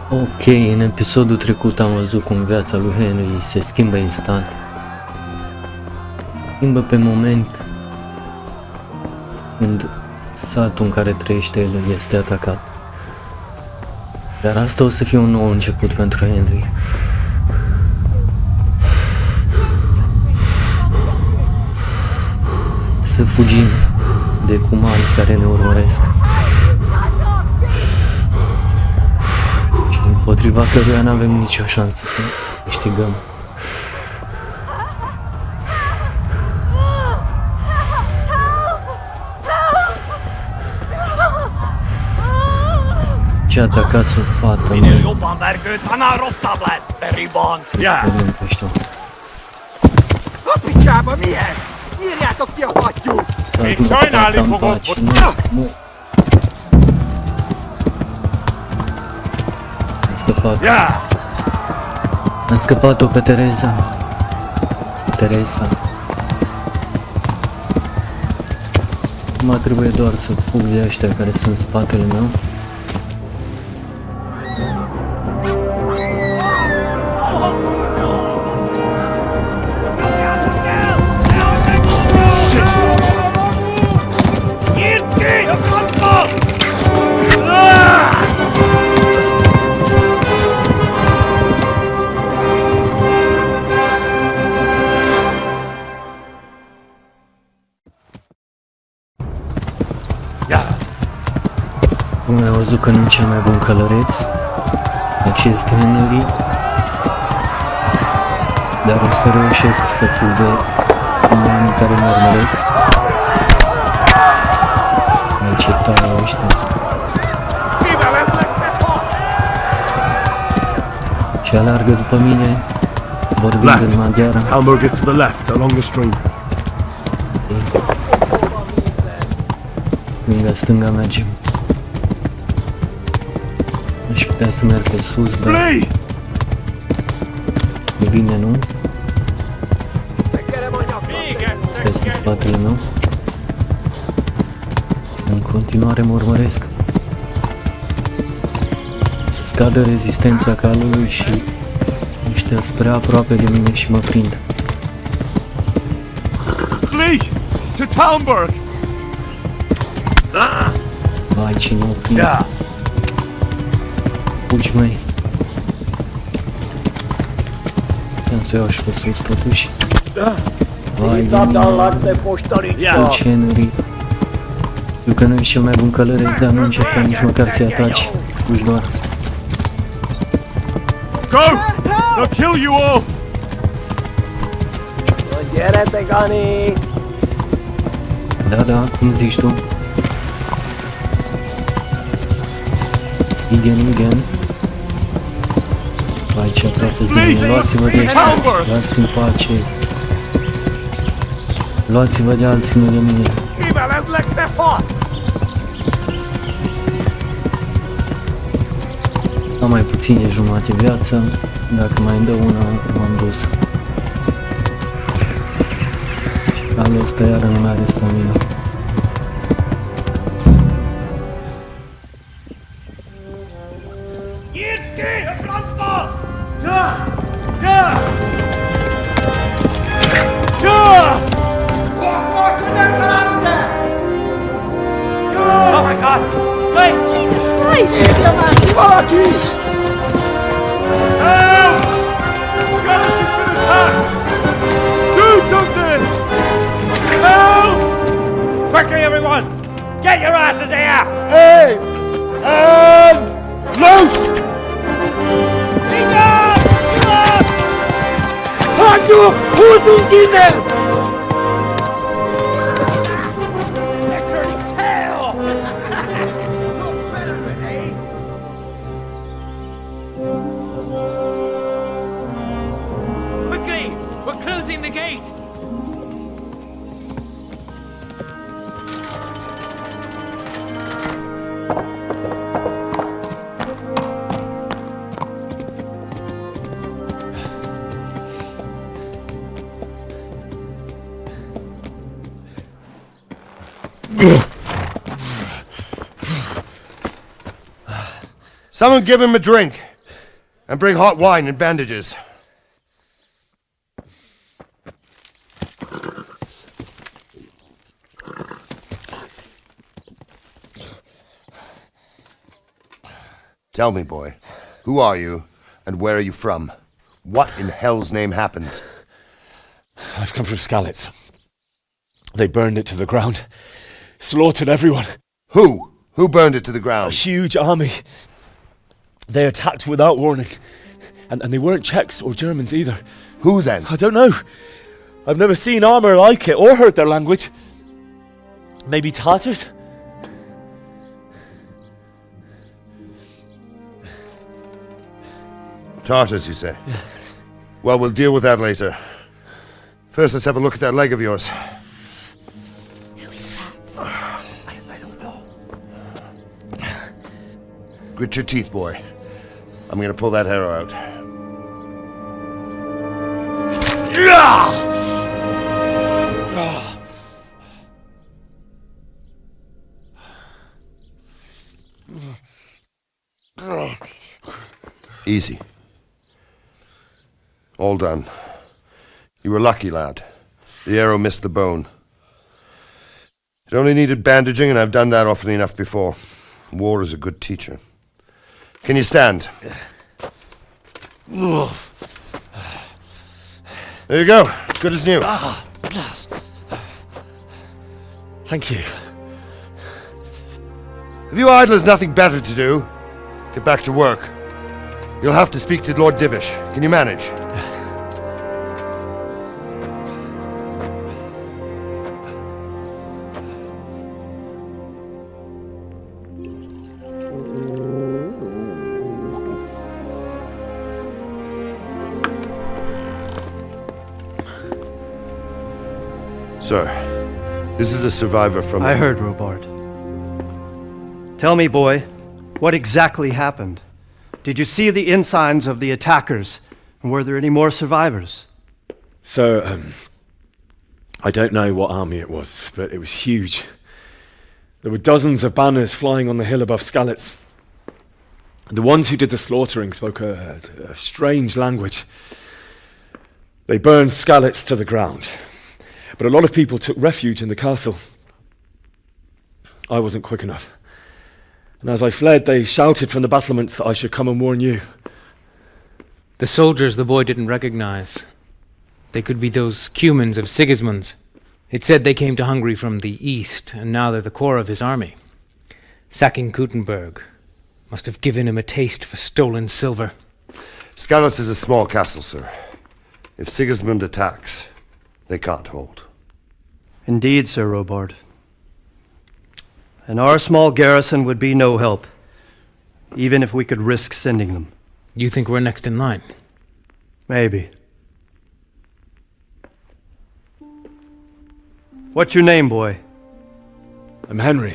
Ok, în episodul trecut am văzut cum viața lui Henry se schimbă instant. Schimbă pe moment când satul în care trăiește el este atacat. Dar asta o să fie un nou început pentru Henry. Să fugim de Cumani care ne urmăresc și împotriva căruia n-avem nicio șansă să câștigăm. Ce atacați o fată, măi! Írjátok ki a pattyút! Még sajnálni fogod, hogy... Am scăpat-o pe Teresa. Acum trebuie doar să fug de ăștia care sunt în spatele meu. Am văzut că nu e cel mai bun călăreț, acest Henry, dar o să reușesc să fug de oamenii care mă urmăresc. Ai ce tare ăștia. Și alargă după mine, vorbind în maghiară. Hamburg is to the left, along the stream. Stânga mergem. Aș putea să merg pe sus, dar... E bine, nu? Trebuie să-n spatele meu. În continuare mă urmăresc. Să scadă rezistența calului și ăștia spre aproape de mine și mă prind. Flee! To Talmberg! Vai, ce m-au prins. Fugi, măi. Puteam să iau și pe sus, totuși. Vai de mine. Fugi, Henry. Eu că nu ești cel mai bun călăreț, dar nu încerca nici măcar să-i ataci. Fugi doar. Go! They'll kill you all! Da, cum zici tu? Igen. Aici aproape zi, luați-vă de ăștia, dați-mi pace. Luați-vă de alții, nu de mine. Am mai puțin de jumate viață, dacă mai îmi dă una, m-am dus. Și calul ăsta iară nu mai are stamina. Quickly, everyone! Get your asses here! Hey! And loose! Pattyú! Húzzunk innen! They're turning tail! Quickly! We're closing the gate! Someone give him a drink. And bring hot wine and bandages. Tell me, boy, who are you and where are you from? What in hell's name happened? I've come from Skalitz. They burned it to the ground. Slaughtered everyone. Who? Who burned it to the A ground? huge army. They attacked without warning. And they weren't Czechs or Germans either. Who then? I don't know. I've never seen armor like it or heard their language. Maybe Tatars? Tartars, you say? Yeah. Well, we'll deal with that later. First, let's have a look at that leg of yours. Who is that? I don't know. Grit your teeth, boy. I'm gonna pull that arrow out. Easy. All done. You were lucky, lad. The arrow missed the bone. It only needed bandaging, and I've done that often enough before. War is a good teacher. Can you stand? There you go. Good as new. Thank you. Have you idlers nothing better to do? Get back to work. You'll have to speak to Lord Divish. Can you manage? Sir, this is a survivor from... I heard, Robard. Tell me, boy, what exactly happened? Did you see the ensigns of the attackers? And were there any more survivors? So, I don't know what army it was, but it was huge. There were dozens of banners flying on the hill above Skalitz. The ones who did the slaughtering spoke a strange language. They burned Skalitz to the ground. But a lot of people took refuge in the castle. I wasn't quick enough. And as I fled, they shouted from the battlements that I should come and warn you. The soldiers the boy didn't recognize. They could be those Cumans of Sigismund's. It said they came to Hungary from the east, and now they're the core of his army. Sacking Kuttenberg must have given him a taste for stolen silver. Skalitz is a small castle, sir. If Sigismund attacks, they can't hold. Indeed, Sir Robard. And our small garrison would be no help, even if we could risk sending them. You think we're next in line? Maybe. What's your name, boy? I'm Henry,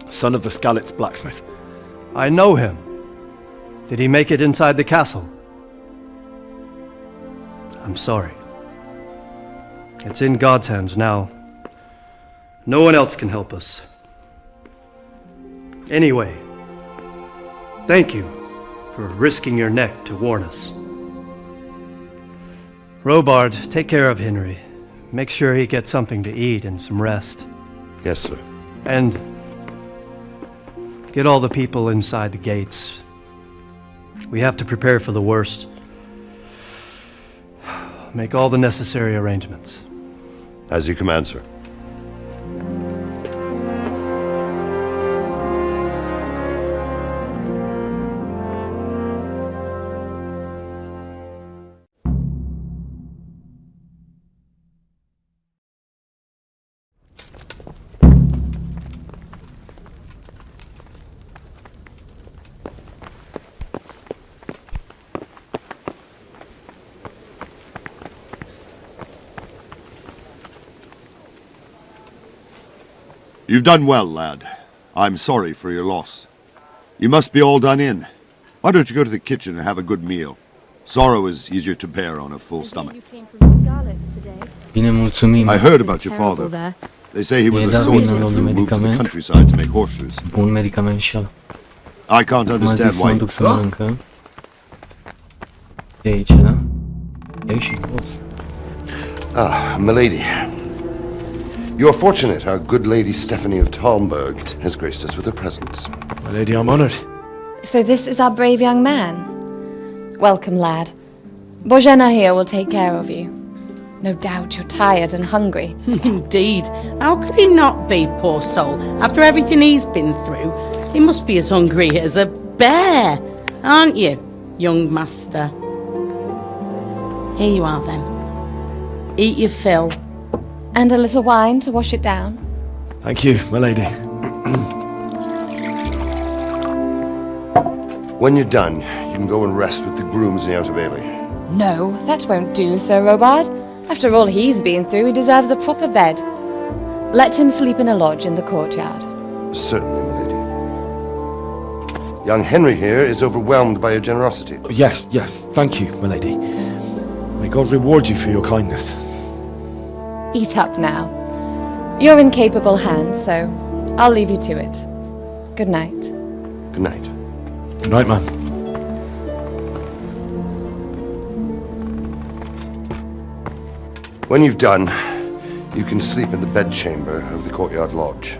son of the Skalitz blacksmith. I know him. Did he make it inside the castle? I'm sorry. It's in God's hands now. No one else can help us. Anyway, thank you for risking your neck to warn us. Robard, take care of Henry. Make sure he gets something to eat and some rest. Yes, sir. And get all the people inside the gates. We have to prepare for the worst. Make all the necessary arrangements. As you command, sir. You've done well, lad. I'm sorry for your loss. You must be all done in. Why don't you go to the kitchen and have a good meal? Sorrow is easier to bear on a full stomach. Bine, mulțumim. I heard about your father. They say he was a swordsman who moved to the countryside to make horseshoes. Bun medicament și ăla. I can't M-a understand zis să mă why. duc să mănâncă. De aici, da? De aici și post. Ah, milady. You are fortunate our good lady Stephanie of Talmberg has graced us with her presence. My lady, I'm honoured. So this is our brave young man. Welcome, lad. Bojena here will take care of you. No doubt you're tired and hungry. Indeed. How could he not be, poor soul? After everything he's been through, he must be as hungry as a bear, aren't you, young master? Here you are, then. Eat your fill. And a little wine to wash it down. Thank you, my lady. When you're done, you can go and rest with the grooms in the outer bailey. No, that won't do, Sir Robard. After all he's been through, he deserves a proper bed. Let him sleep in a lodge in the courtyard. Certainly, milady. Young Henry here is overwhelmed by your generosity. Yes, yes, thank you, my lady. May God reward you for your kindness. Eat up now. You're in capable hands, so I'll leave you to it. Good night. Good night. Good night, ma'am. When you've done, you can sleep in the bedchamber of the courtyard lodge.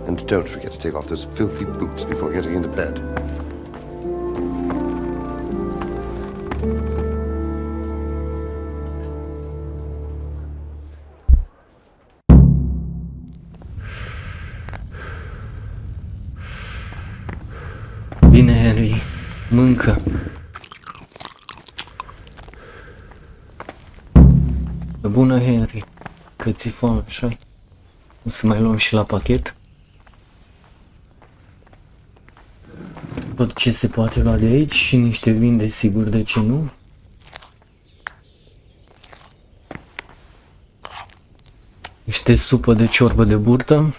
And don't forget to take off those filthy boots before getting into bed. Bine, Henry, mâncă. Bună, Henry, că ți-e foame, așa? O să mai luăm și la pachet. Tot ce se poate lua de aici și niște vin, desigur, de ce nu? Niște supă de ciorbă de burtă.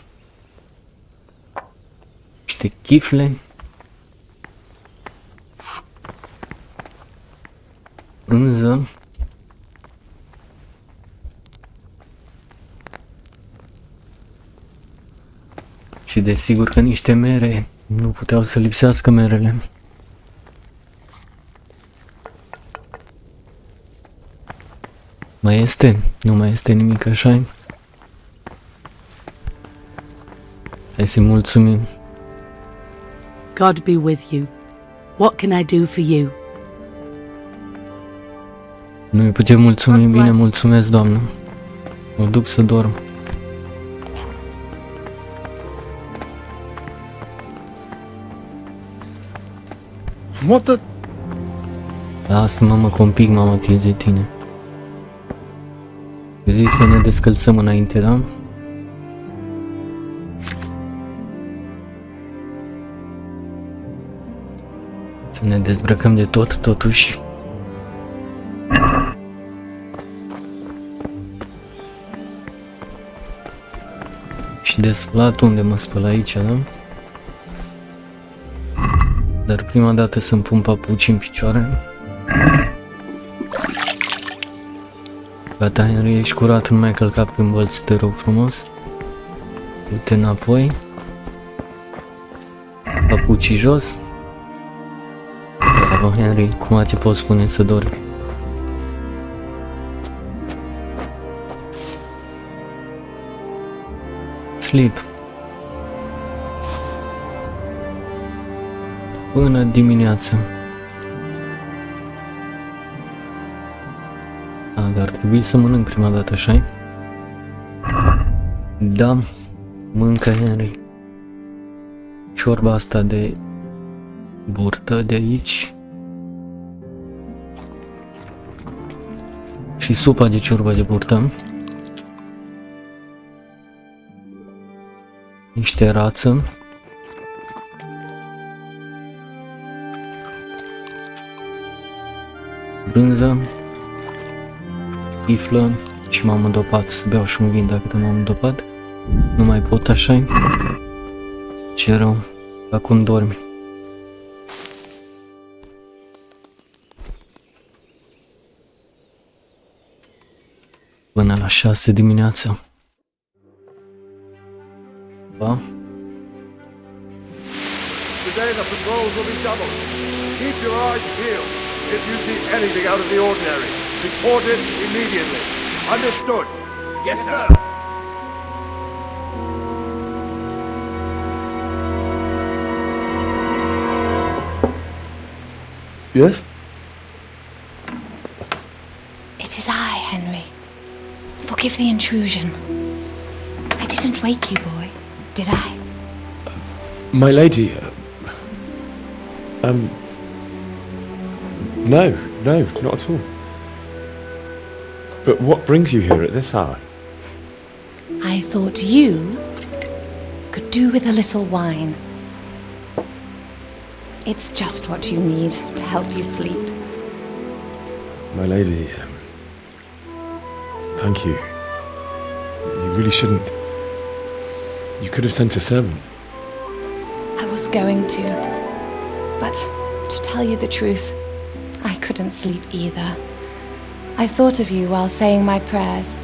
Niște chifle. Brânză. Și desigur că niște mere, nu puteau să lipsească merele. Mai este? Nu mai este nimic, așa-i? Hai să-i mulțumim. God be with you. What can I do for you? Nu-i putem mulțumi bine, mulțumesc, Doamnă. Mă duc să dorm. What the... Lasă-mă, mă, că un pic m-am atins de tine. Zici să ne descălțăm înainte, da? Să ne dezbrăcăm de tot, totuși. Și de spălat, unde mă spăl aici, da? Dar prima dată să-mi pun papuci în picioare. Gata, Henry, ești curat, nu mai călca prin bălți, te rog frumos. Du-te înapoi. Papucii jos. Bravo, Henry, cum te poți spune să dormi? Sleep. Până dimineață. Dar ar trebui să mănânc prima dată, așa-i? Da, mâncă, Henry. Ciorba asta de burtă de aici. Și supa de ciorbă de burtă. Niște rață. Brânză. Iflă. Și m-am îndopat să beau și un vin dacă m-am îndopat. Nu mai pot, așa-i? Ce rău. Acum dormi. Până la 6 dimineața. Da? Today the patrols will be doubled. Keep your eyes peeled. If you see anything out of the ordinary, report it immediately. Understood? Yes, sir. Yes? It is I, Henry. Forgive the intrusion. I didn't wake you, boy, did I? My lady, no, not at all. But what brings you here at this hour? I thought you could do with a little wine. It's just what you need to help you sleep. My lady, thank you. You really shouldn't. You could have sent a servant. I was going to, but to tell you the truth, I couldn't sleep either. I thought of you while saying my prayers.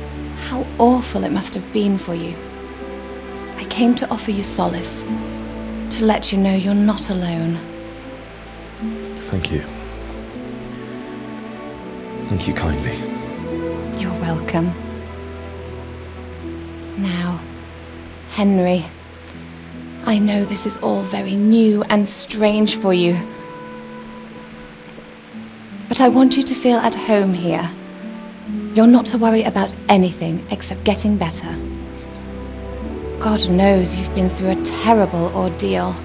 How awful it must have been for you. I came to offer you solace, to let you know you're not alone. Thank you. Thank you kindly. You're welcome. Now, Henry, I know this is all very new and strange for you, but I want you to feel at home here. You're not to worry about anything except getting better. God knows you've been through a terrible ordeal.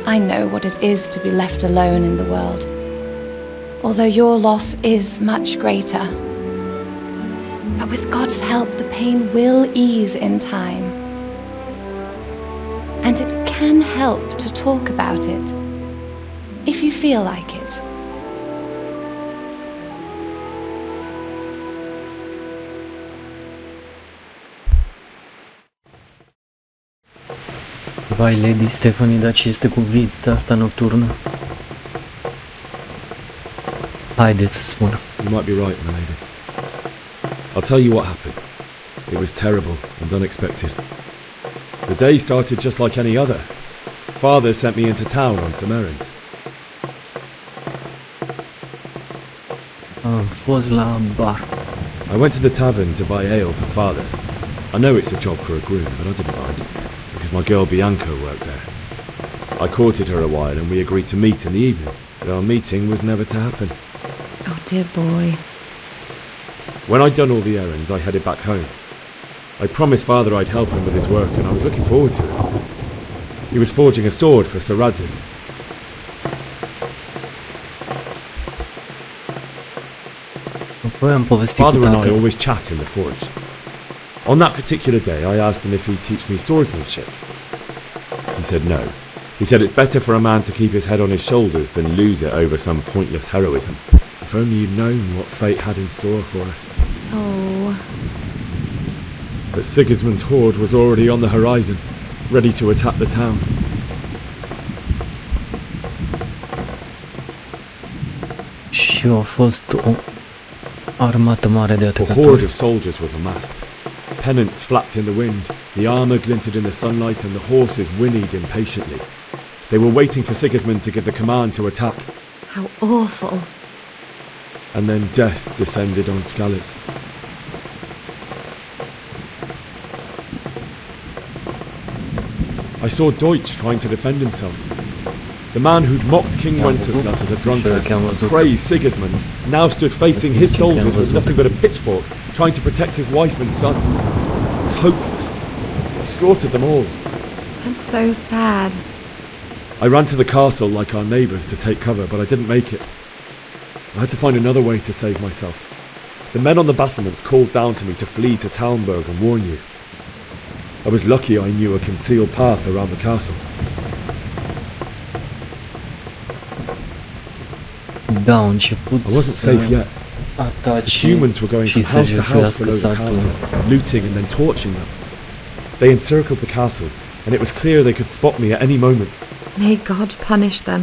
I know what it is to be left alone in the world, although your loss is much greater. But with God's help, the pain will ease in time. And it can help to talk about it, if you feel like it. Vai, Lady Stephanie, dar ce este cu vizita asta nocturnă? Haideți să spun. You might be right, my lady. I'll tell you what happened. It was terrible and unexpected. The day started just like any other. Father sent me into town on some errands. Am fost la bar. I went to the tavern to buy ale for Father. I know it's a job for a groom, but I didn't mind, because my girl Bianca worked there. I courted her a while and we agreed to meet in the evening, but our meeting was never to happen. Oh, dear boy. When I'd done all the errands, I headed back home. I promised Father I'd help him with his work, and I was looking forward to it. He was forging a sword for Sir Radzig. Father and I always chat in the forge. On that particular day, I asked him if he'd teach me swordsmanship. He said no. He said it's better for a man to keep his head on his shoulders than lose it over some pointless heroism. If only you'd known what fate had in store for us. Oh. But Sigismund's horde was already on the horizon, ready to attack the town. Și a fost o armată mare de A atacatori. horde of soldiers was amassed. Pennants flapped in the wind, the armour glinted in the sunlight, and the horses whinnied impatiently. They were waiting for Sigismund to give the command to attack. How awful. And then death descended on Skalitz. I saw Deutsch trying to defend himself. The man who'd mocked King Wenceslas as a drunkard, praised Sigismund, now stood facing his soldiers with nothing but a pitchfork, trying to protect his wife and son. It was hopeless. He slaughtered them all. That's so sad. I ran to the castle like our neighbours to take cover, but I didn't make it. I had to find another way to save myself. The men on the battlements called down to me to flee to Talmberg and warn you. I was lucky I knew a concealed path around the castle. Da, au început I wasn't safe yet. atace The humans were going from și să house to house jefuiască below the satul. castle, looting and then torching them. They encircled the castle, and it was clear they could spot me at any moment. May God punish them.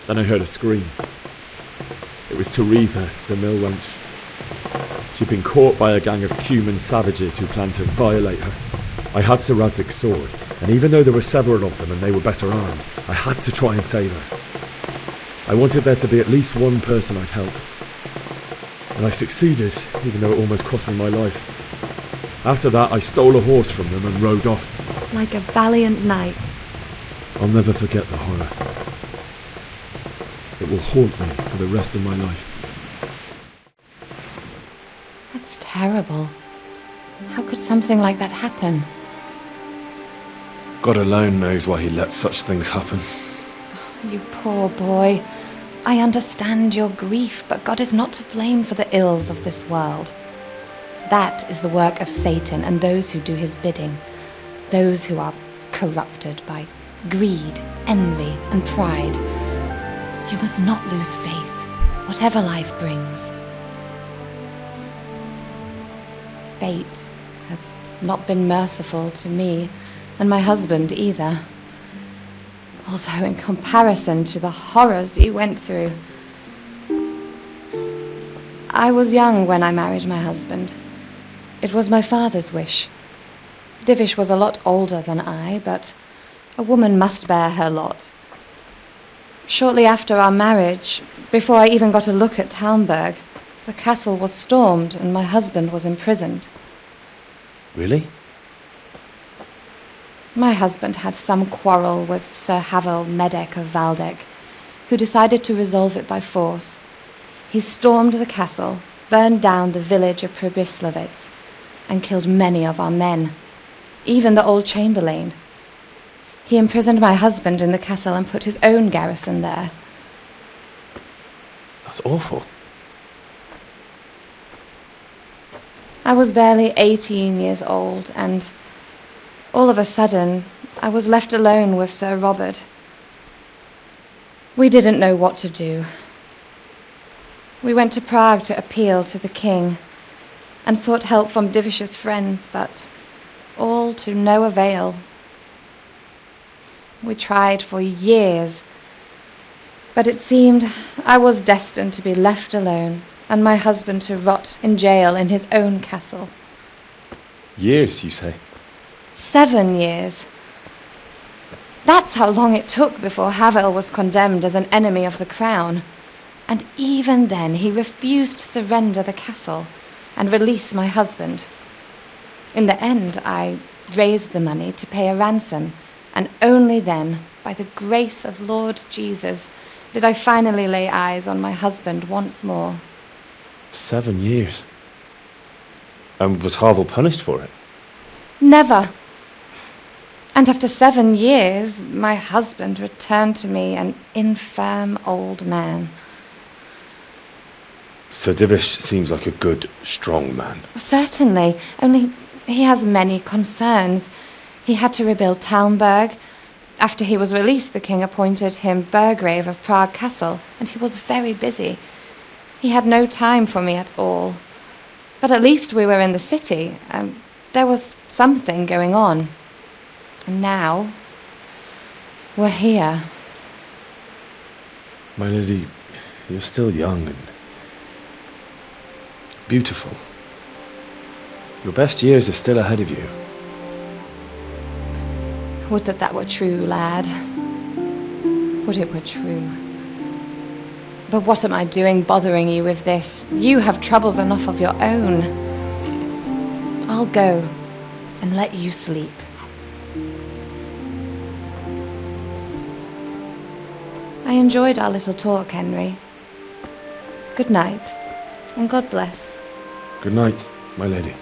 Then I heard a scream. It was Teresa, the mill wench. She'd been caught by a gang of Cuman savages who planned to violate her. I had Sir Radzig's sword, and even though there were several of them and they were better armed, I had to try and save her. I wanted there to be at least one person I'd helped. And I succeeded, even though it almost cost me my life. After that, I stole a horse from them and rode off. Like a valiant knight. I'll never forget the horror. It will haunt me for the rest of my life. That's terrible. How could something like that happen? God alone knows why he lets such things happen. You poor boy. I understand your grief, but God is not to blame for the ills of this world. That is the work of Satan and those who do his bidding, those who are corrupted by greed, envy, and pride. You must not lose faith, whatever life brings. Fate has not been merciful to me, and my husband either. Although in comparison to the horrors he went through. I was young when I married my husband. It was my father's wish. Divish was a lot older than I, but a woman must bear her lot. Shortly after our marriage, before I even got a look at Talmberg, the castle was stormed and my husband was imprisoned. Really? My husband had some quarrel with Sir Havel Medek of Valdek, who decided to resolve it by force. He stormed the castle, burned down the village of Pribyslavitz, and killed many of our men, even the old chamberlain. He imprisoned my husband in the castle and put his own garrison there. That's awful. I was barely 18 years old, and all of a sudden, I was left alone with Sir Robert. We didn't know what to do. We went to Prague to appeal to the king and sought help from Divish's friends, but all to no avail. We tried for years, but it seemed I was destined to be left alone and my husband to rot in jail in his own castle. Years, you say? 7 years. That's how long it took before Havel was condemned as an enemy of the crown. And even then he refused to surrender the castle and release my husband. In the end, I raised the money to pay a ransom, and only then, by the grace of Lord Jesus, did I finally lay eyes on my husband once more. 7 years? And was Havel punished for it? Never. And after 7 years, my husband returned to me an infirm old man. Sir Divish seems like a good, strong man. Certainly, only he has many concerns. He had to rebuild Talmberg. After he was released, the king appointed him Burgrave of Prague Castle, and he was very busy. He had no time for me at all. But at least we were in the city, and there was something going on. And now, we're here. My lady, you're still young and beautiful. Your best years are still ahead of you. Would that that were true, lad. Would it were true. But what am I doing bothering you with this? You have troubles enough of your own. I'll go and let you sleep. I enjoyed our little talk, Henry. Good night, and God bless. Good night, my lady.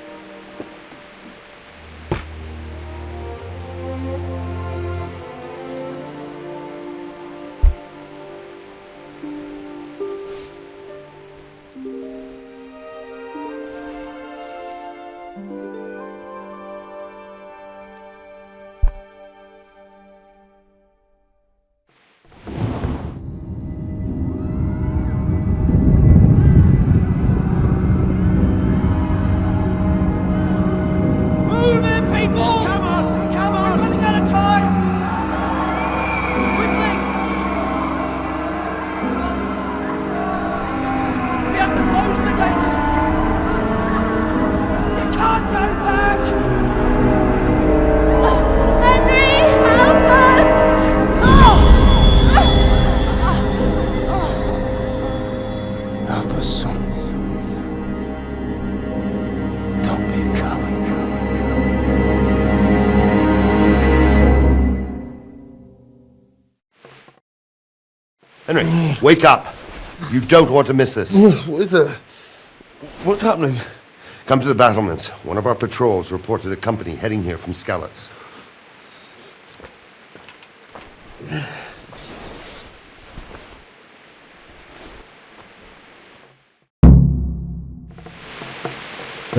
Henry, wake up. You don't want to miss this. What is there? What's happening? Come to the battlements. One of our patrols reported a company heading here from Skalitz.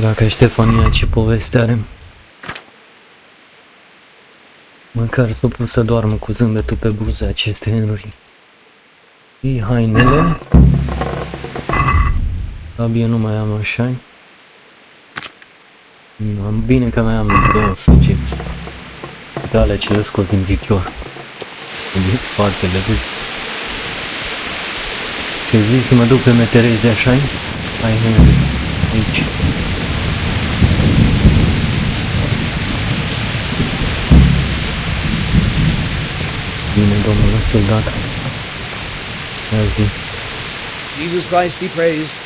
Dacă Ștefania, ce poveste are. Măcar s-a pus să doarmă cu zâmbetul pe buze aceste Henry. Ei, hainele. Abia nu mai am așa. Bine că mai am 2 săgeți. Pe alea ce le-au scos din pichior. Din spatele lui. Ce zic să mă duc pe meterești de așa? Hai, Henry, aici. Bine, domnule soldat. Hai zi. Jesus Christ be praised.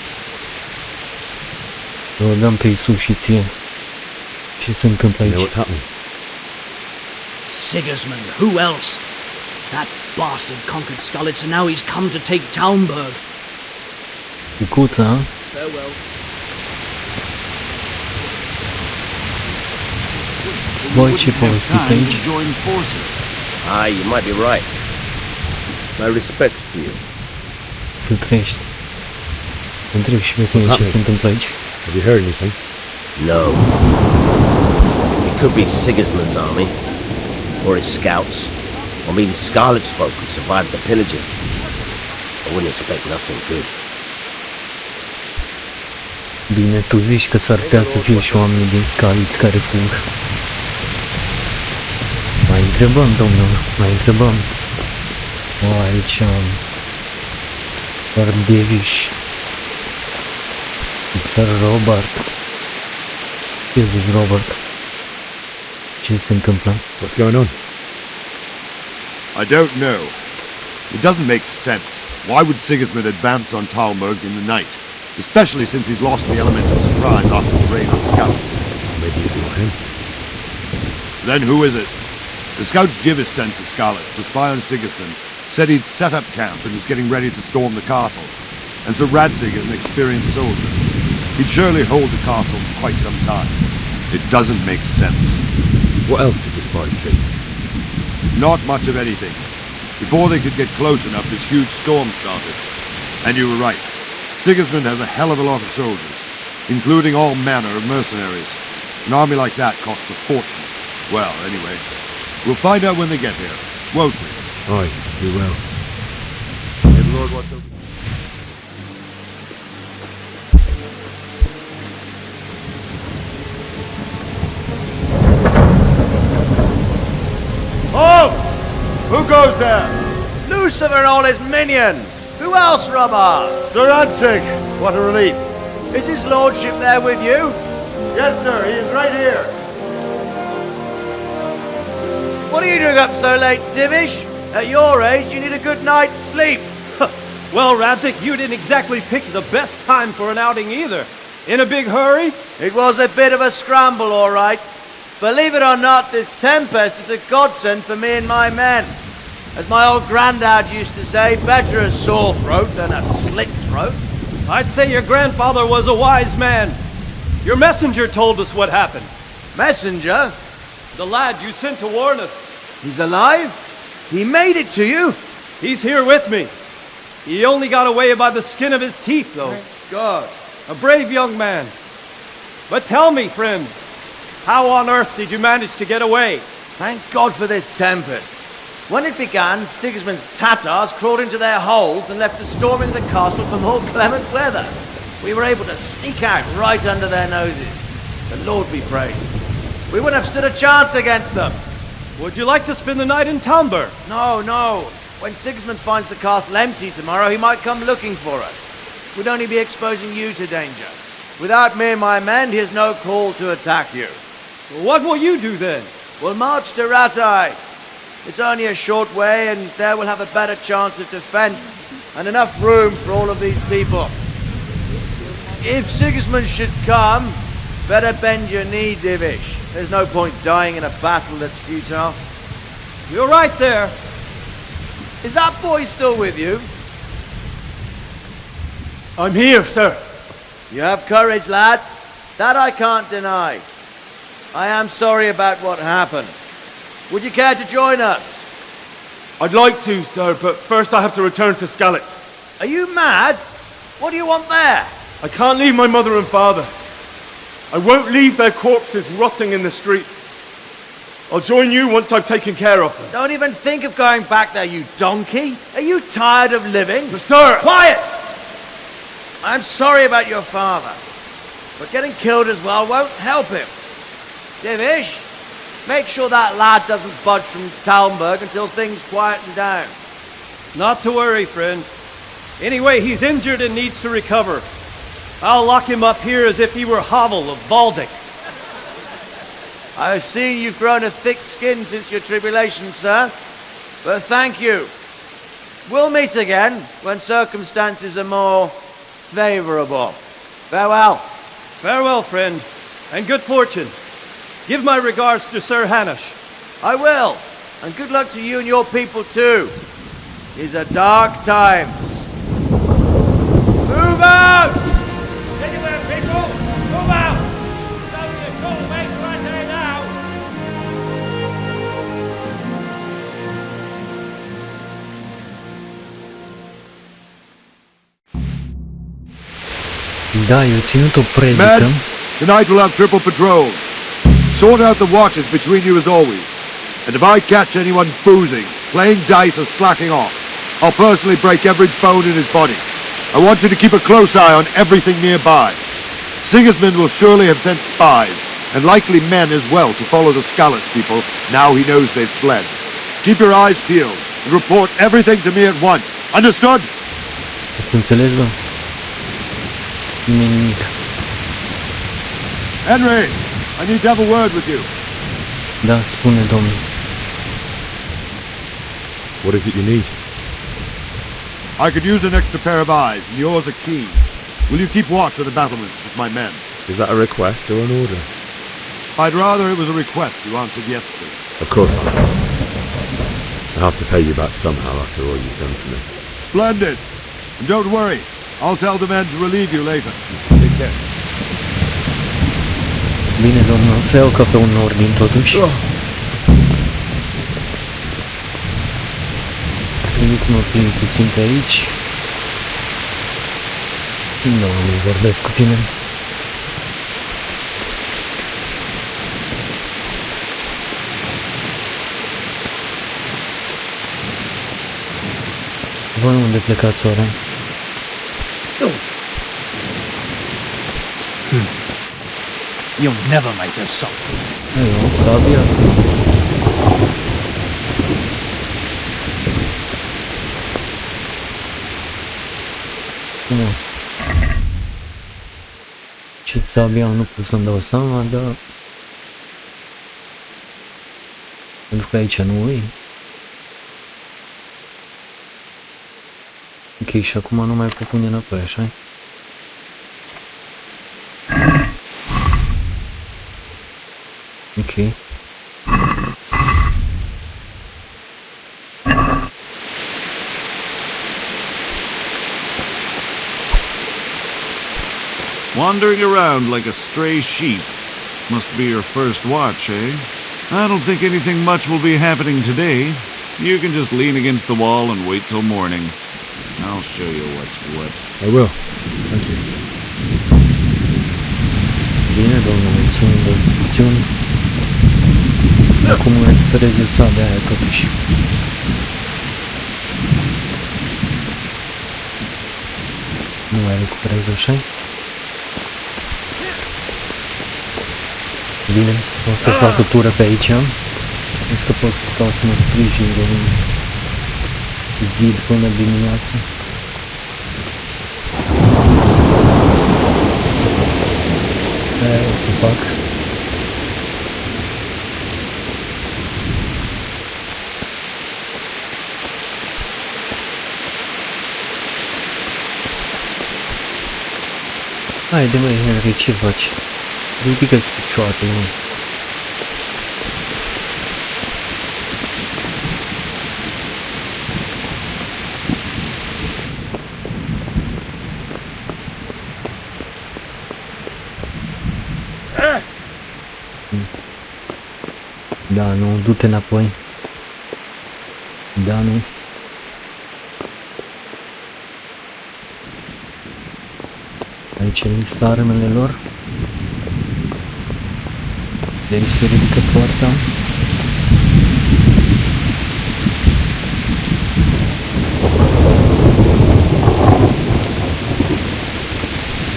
Îl dăm pe Iisus și ție. Ce se întâmplă aici? What's happening? Sigismund, who else? That bastard conquered Skalitz and now he's come to take Talmberg. Cucuța, a? Farewell. Voi ce povestiți aici? Join forces. Ah, you might be right. My respects to you. Să trăiești. Întreb și pe tine ce se întâmplă aici. Have you heard anything? No. It could be Sigismund's army, or his scouts, or maybe Skalitz folk who survived the pillaging. I wouldn't expect nothing good. Bine, tu zici că s-ar putea să fie și oamenii din Skalitz care fug. Mai întrebăm, domnul, mai întrebăm. O, aici am Ardeviș, Sir Robert. Ce zici, Robert? Ce se întâmplă? What's going on? I don't know. It doesn't make sense. Why would Sigismund advance on Talmberg in the night? Especially since he's lost the element of surprise after the raid on Skalitz. Maybe it's not him. Then who is it? The scouts Divis sent to Skalitz to spy on Sigismund said he'd set up camp and was getting ready to storm the castle. And Sir Radzig is an experienced soldier. He'd surely hold the castle for quite some time. It doesn't make sense. What else did the spies see? Not much of anything. Before they could get close enough, this huge storm started. And you were right. Sigismund has a hell of a lot of soldiers, including all manner of mercenaries. An army like that costs a fortune. Well, anyway, we'll find out when they get here, won't we? Aye, we will. May the Lord watch over you. Halt! Who goes there? Lucifer and all his minions. Who else, Rubber? Sir Radzig! What a relief. Is his lordship there with you? Yes, sir, he is right here. What are you doing up so late, Divish? At your age, you need a good night's sleep. Well, Radzig, you didn't exactly pick the best time for an outing either. In a big hurry? It was a bit of a scramble, all right. Believe it or not, this tempest is a godsend for me and my men. As my old granddad used to say, better a sore throat than a slit throat. I'd say your grandfather was a wise man. Your messenger told us what happened. Messenger? The lad you sent to warn us. He's alive? He made it to you? He's here with me. He only got away by the skin of his teeth, though. Thank God. A brave young man. But tell me, friend, how on earth did you manage to get away? Thank God for this tempest. When it began, Sigismund's Tatars crawled into their holes and left us storming the castle for more clement weather. We were able to sneak out right under their noses. The Lord be praised. We wouldn't have stood a chance against them. Would you like to spend the night in Talmberg? No, no. When Sigismund finds the castle empty tomorrow, he might come looking for us. We'd only be exposing you to danger. Without me and my men, he has no call to attack you. What will you do then? We'll march to Ratai. It's only a short way, and there we'll have a better chance of defense and enough room for all of these people. If Sigismund should come, better bend your knee, Divish. There's no point dying in a battle that's futile. You're right there. Is that boy still with you? I'm here, sir. You have courage, lad. That I can't deny. I am sorry about what happened. Would you care to join us? I'd like to, sir, but first I have to return to Skalitz. Are you mad? What do you want there? I can't leave my mother and father. I won't leave their corpses rotting in the street. I'll join you once I've taken care of them. Don't even think of going back there, you donkey. Are you tired of living? But sir! Quiet! I'm sorry about your father, but getting killed as well won't help him. Divish, make sure that lad doesn't budge from Talmberg until things quieten down. Not to worry, friend. Anyway, he's injured and needs to recover. I'll lock him up here as if he were Havel of Baldic. I've seen you've grown a thick skin since your tribulation, sir. But thank you. We'll meet again when circumstances are more favorable. Farewell. Farewell, friend, and good fortune. Give my regards to Sir Hanush. I will. And good luck to you and your people too. These are dark times. Move out! Anywhere, people! Move out! There's only a short way right there now! Da, eu ținut o predică. Men, tonight we'll have triple patrol. Sort out the watches between you as always. And if I catch anyone boozing, playing dice or slacking off, I'll personally break every bone in his body. I want you to keep a close eye on everything nearby. Sigismund will surely have sent spies, and likely men as well, to follow the Skalitz people now he knows they've fled. Keep your eyes peeled and report everything to me at once. Understood? Înțelegi, bă? Nimic. Henry, I need to have a word with you. Da, spune, domnul. What is it you need? I could use an extra pair of eyes, and yours are keen. Will you keep watch of the battlements with my men? Is that a request or an order? I'd rather it was a request you answered yes to. Of course not. I have to pay you back somehow after all you've done for me. Splendid! And don't worry, I'll tell the men to relieve you later. Take care. Bine, domnul, o să iau ca pe un ordin, totuși. Trebuie să mă plimb puțin pe aici. Nu vorbesc cu tine. Voi unde plecați, ora? You'll never make us salt. Eu, sabia. Frumos. Ce sabia nu pot să-mi dau seama, dar... Pentru că aici nu e. Ok, și acum nu mai pot pune înapoi, așa-i? Ok. Wandering around like a stray sheep. Must be your first watch, eh? I don't think anything much will be happening today. You can just lean against the wall and wait till morning. I'll show you what's what. I will. Thank you. Bine, domnule, mulțumim de instrucțiuni. Acum recupereze sabia aia, totuși. Nu mai recuperez, așa-i? Bine, o să fac o tură pe aici. Vezi că pot să stau să mă sprijin de un zid până dimineață. Aia o să fac. Haide, măi, Henry, ce faci? Ridică-ți picioarele, măi. Da, nu, du-te înapoi. Da, nu. Aici e lista armele lor. De aici se ridică poarta.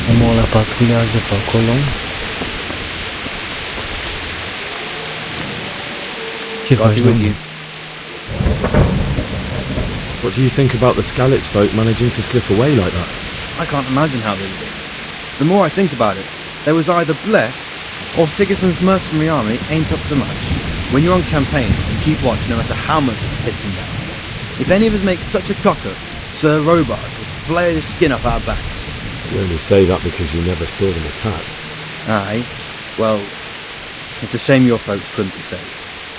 Omul ăla patrulează pe acolo. Ce faci, domnule? What do you think about the Skalitz folk managing to slip away like that? I can't imagine how they did it. The more I think about it, they was either blessed or Sigismund's mercenary army ain't up to much. When you're on campaign, you keep watch no matter how much it's pissing down. If any of us make such a cock up, Sir Robard would flare the skin off our backs. You only say that because you never saw them attack. Aye, well, it's a shame your folks couldn't be saved.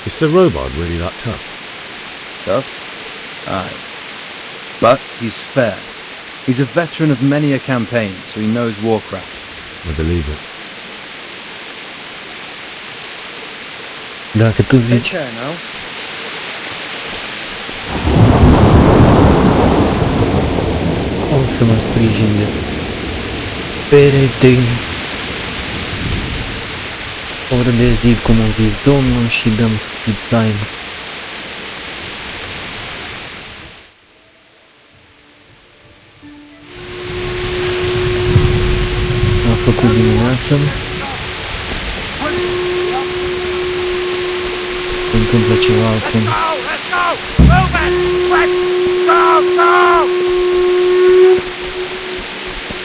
Is Sir Robard really that tough? Tough? Aye. But he's fair. He's a veteran of many a campaign, so he knows warcraft. I believe it. Dacă tu zici. Take care now. O să mă sprijin de perete. Ori de zi, cum a zis Domnul, și dăm skip time. S-a făcut dimineață. Se întâmplă ceva acum.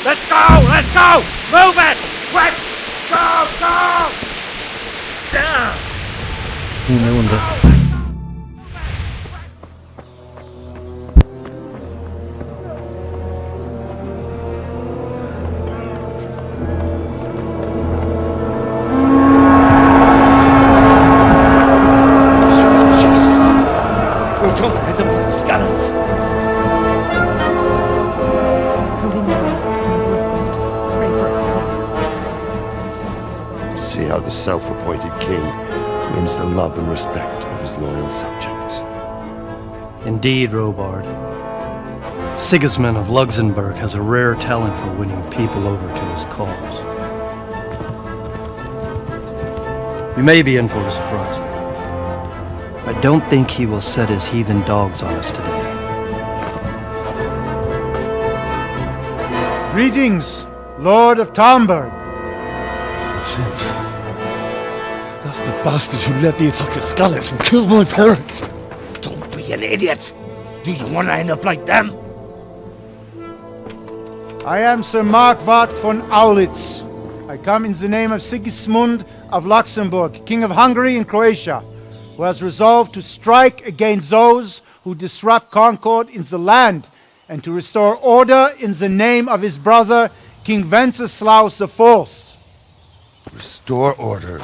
Let's go! Let's go! Move it! Quick! Go! Go! Down! Unde? See how the self-appointed king wins the love and respect of his loyal subjects. Indeed, Robard. Sigismund of Luxembourg has a rare talent for winning people over to his cause. We may be in for a surprise, though. I don't think he will set his heathen dogs on us today. Greetings, Lord of Talmberg. That's the bastard who led the attack at Skalitz and killed my parents. Don't be an idiot! Do you want to end up like them? I am Sir Markwart von Aulitz. I come in the name of Sigismund of Luxembourg, King of Hungary and Croatia, who has resolved to strike against those who disrupt concord in the land and to restore order in the name of his brother, King Wenceslaus IV. Restore order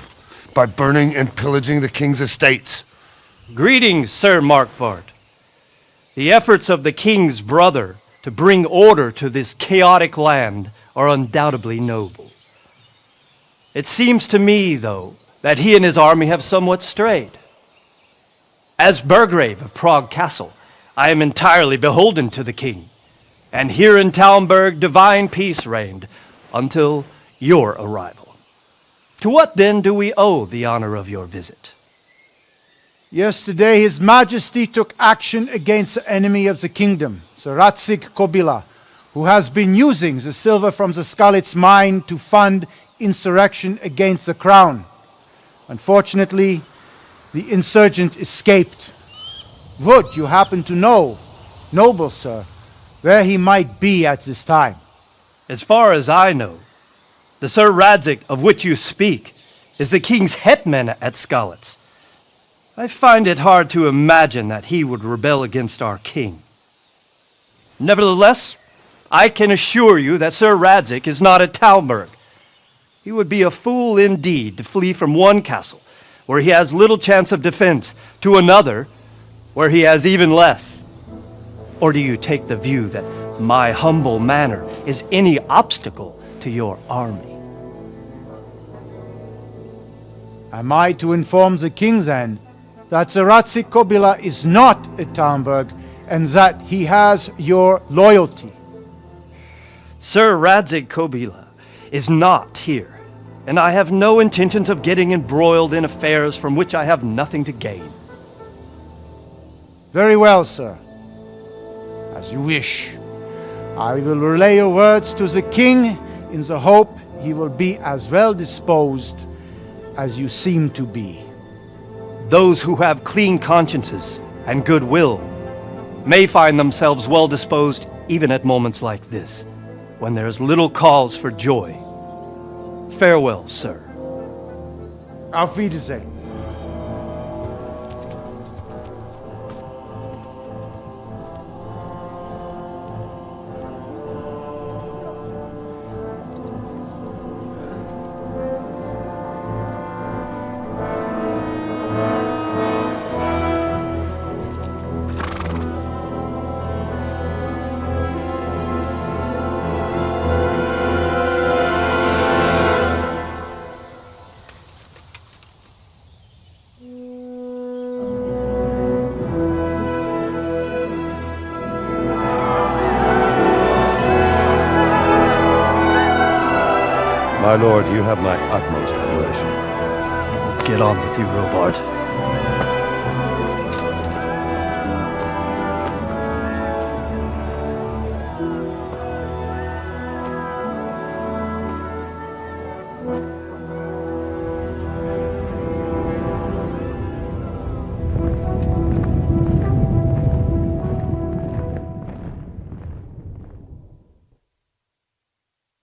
by burning and pillaging the king's estates. Greetings, Sir Markwart. The efforts of the king's brother to bring order to this chaotic land are undoubtedly noble. It seems to me, though, that he and his army have somewhat strayed. As Burgrave of Prague Castle, I am entirely beholden to the king, and here in Talmberg divine peace reigned until your arrival. To what then do we owe the honor of your visit? Yesterday, His Majesty took action against the enemy of the kingdom, Sir Ratsig Kobila, who has been using the silver from the Skalitz mine to fund insurrection against the crown. Unfortunately, the insurgent escaped. Would you happen to know, noble sir, where he might be at this time? As far as I know, the Sir Radzic of which you speak is the king's hetman at Skalitz. I find it hard to imagine that he would rebel against our king. Nevertheless, I can assure you that Sir Radzic is not at Talmberg. He would be a fool indeed to flee from one castle, where he has little chance of defense, to another, where he has even less. Or do you take the view that my humble manner is any obstacle to your army? Am I to inform the king then that the Ratzik Kobila is not at Talmberg and that he has your loyalty? Sir Radzik Kobila is not here, and I have no intentions of getting embroiled in affairs from which I have nothing to gain. Very well, sir. As you wish. I will relay your words to the king in the hope he will be as well disposed as you seem to be. Those who have clean consciences and goodwill may find themselves well disposed even at moments like this, when there is little cause for joy. Farewell, sir. Auf Wiedersehen. My lord, you have my utmost admiration. Get on with you, Robard.